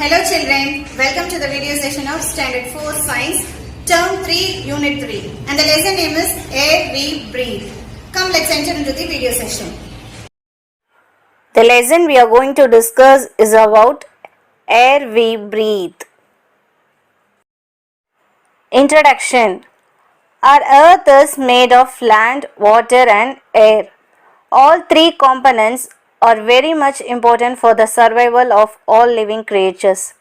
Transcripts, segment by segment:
Hello children, welcome to the video session of Standard 4 Science, Term 3, Unit 3, and the lesson name is Air We Breathe. Come, let's enter into the video session. The lesson we are going to discuss is about air we breathe. Introduction. Our earth is made of land, water and air. All three components are very much important for the survival of all living creatures.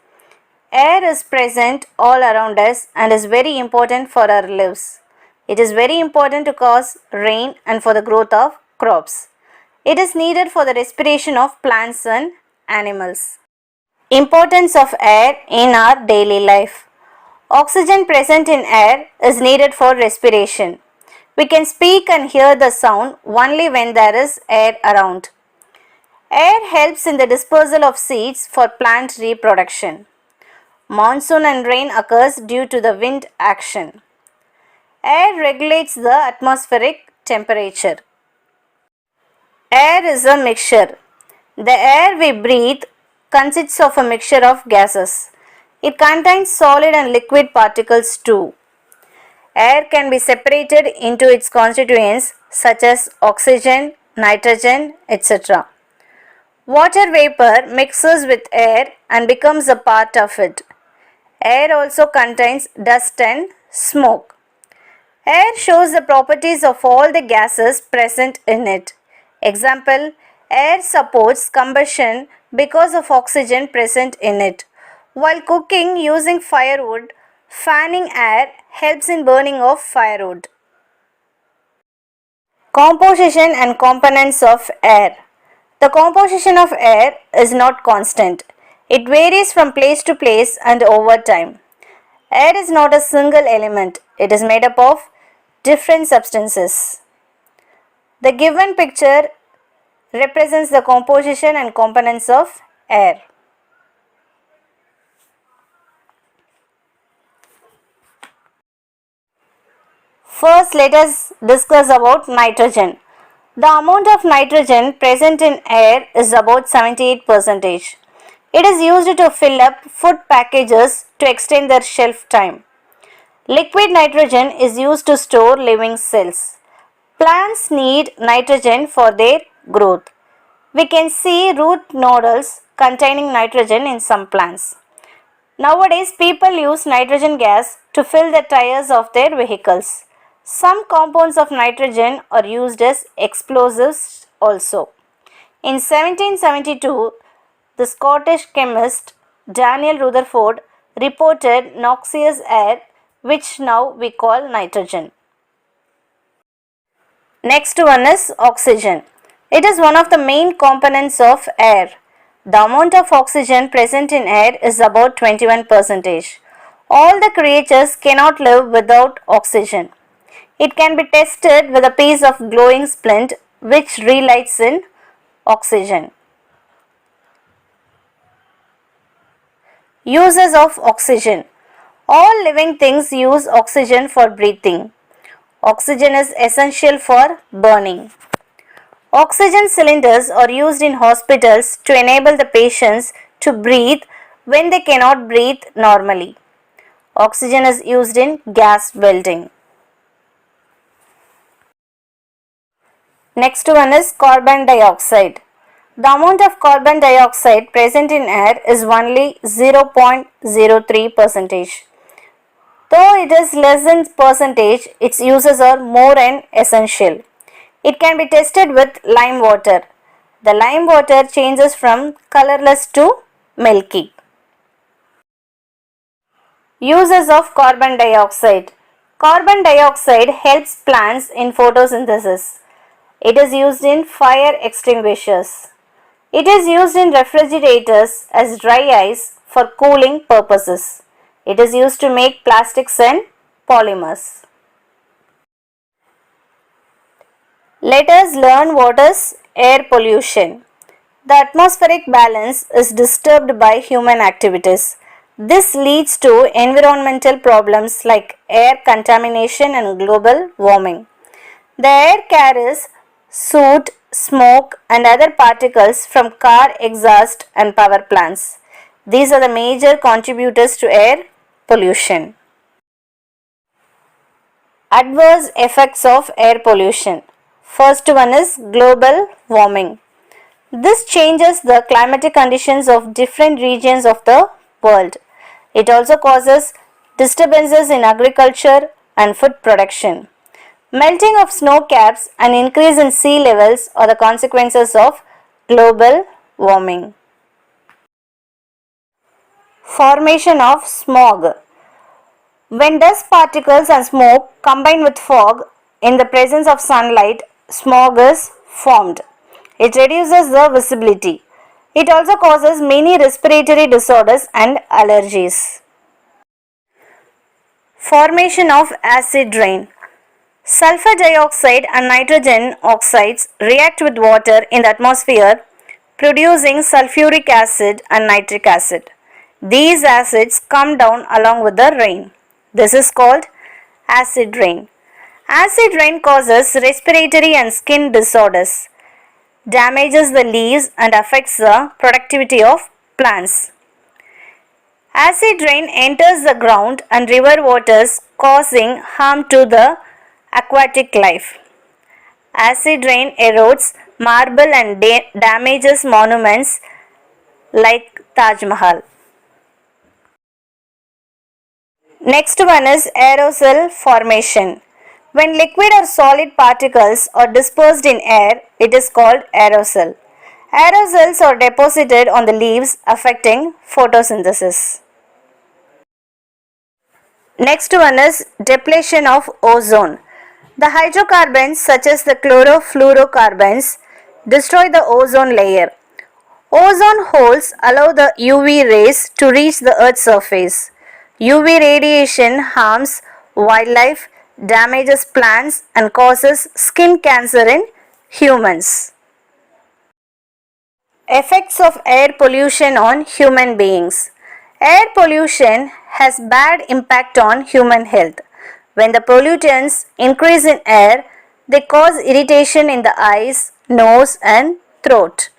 Air is present all around us and is very important for our lives. It is very important to cause rain and for the growth of crops. It is needed for the respiration of plants and animals. Importance of air in our daily life. Oxygen present in air is needed for respiration. We can speak and hear the sound only when there is air around. Air helps in the dispersal of seeds for plant reproduction. Monsoon and rain occurs due to the wind action. Air regulates the atmospheric temperature. Air is a mixture. The air we breathe consists of a mixture of gases. It contains solid and liquid particles too. Air can be separated into its constituents such as oxygen, nitrogen, etc. Water vapor mixes with air and becomes a part of it. Air also contains dust and smoke. Air shows the properties of all the gases present in it. Example, air supports combustion because of oxygen present in it. While cooking using firewood, fanning air helps in burning of firewood. Composition and components of air. The composition of air is not constant. It varies from place to place and over time. Air is not a single element. It is made up of different substances. The given picture represents the composition and components of air. First, let us discuss about nitrogen. The amount of nitrogen present in air is about 78%. It is used to fill up food packages to extend their shelf time. Liquid nitrogen is used to store living cells. Plants need nitrogen for their growth. We can see root nodules containing nitrogen in some plants. Nowadays, people use nitrogen gas to fill the tires of their vehicles. Some compounds of nitrogen are used as explosives also. In 1772, the Scottish chemist Daniel Rutherford reported noxious air, which now we call nitrogen. Next one is oxygen. It is one of the main components of air. The amount of oxygen present in air is about 21%. All the creatures cannot live without oxygen. It can be tested with a piece of glowing splint which relights in oxygen. Uses of oxygen. All living things use oxygen for breathing. Oxygen is essential for burning. Oxygen cylinders are used in hospitals to enable the patients to breathe when they cannot breathe normally. Oxygen is used in gas welding. Next one is carbon dioxide. The amount of carbon dioxide present in air is only 0.03%. Though it is less than percentage, its uses are more and essential. It can be tested with lime water. The lime water changes from colorless to milky. Uses of carbon dioxide. Carbon dioxide helps plants in photosynthesis. It is used in fire extinguishers. It is used in refrigerators as dry ice for cooling purposes. It is used to make plastics and polymers. Let us learn what is air pollution. The atmospheric balance is disturbed by human activities. This leads to environmental problems like air contamination and global warming. The air carries soot, smoke and other particles from car exhaust and power plants. These are the major contributors to air pollution. Adverse effects of air pollution. First one is global warming. This changes the climatic conditions of different regions of the world. It also causes disturbances in agriculture and food production. Melting of snow caps and increase in sea levels are the consequences of global warming. Formation of smog. When dust particles and smoke combine with fog in the presence of sunlight, smog is formed. It reduces the visibility. It also causes many respiratory disorders and allergies. Formation of acid rain. Sulfur dioxide and nitrogen oxides react with water in the atmosphere, producing sulfuric acid and nitric acid. These acids come down along with the rain. This is called acid rain. Acid rain causes respiratory and skin disorders, damages the leaves and affects the productivity of plants. Acid rain enters the ground and river waters, causing harm to the aquatic life. Acid rain erodes marble and damages monuments like Taj Mahal. Next one is aerosol formation. When liquid or solid particles are dispersed in air, it is called aerosol. Aerosols are deposited on the leaves, affecting photosynthesis. Next one is depletion of ozone. The hydrocarbons such as the chlorofluorocarbons destroy the ozone layer. Ozone holes allow the UV rays to reach the Earth's surface. UV radiation harms wildlife, damages plants and causes skin cancer in humans. Effects of air pollution on human beings. Air pollution has bad impact on human health. When the pollutants increase in air, they cause irritation in the eyes, nose and throat.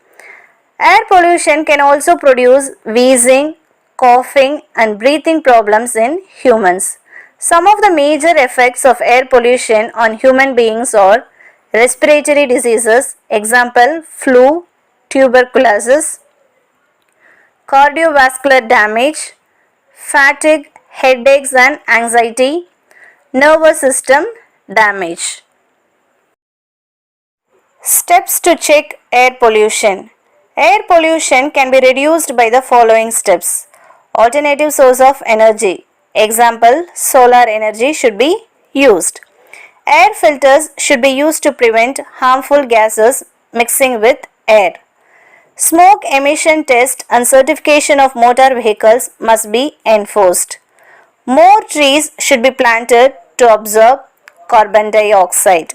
Air pollution can also produce wheezing, coughing and breathing problems in humans. Some of the major effects of air pollution on human beings are respiratory diseases, example flu, tuberculosis, cardiovascular damage, fatigue, headaches and anxiety, nervous system damage. Steps to check air pollution. Air pollution can be reduced by the following steps. Alternative source of energy. Example, solar energy should be used. Air filters should be used to prevent harmful gases mixing with air. Smoke emission test and certification of motor vehicles must be enforced. More trees should be planted to absorb carbon dioxide.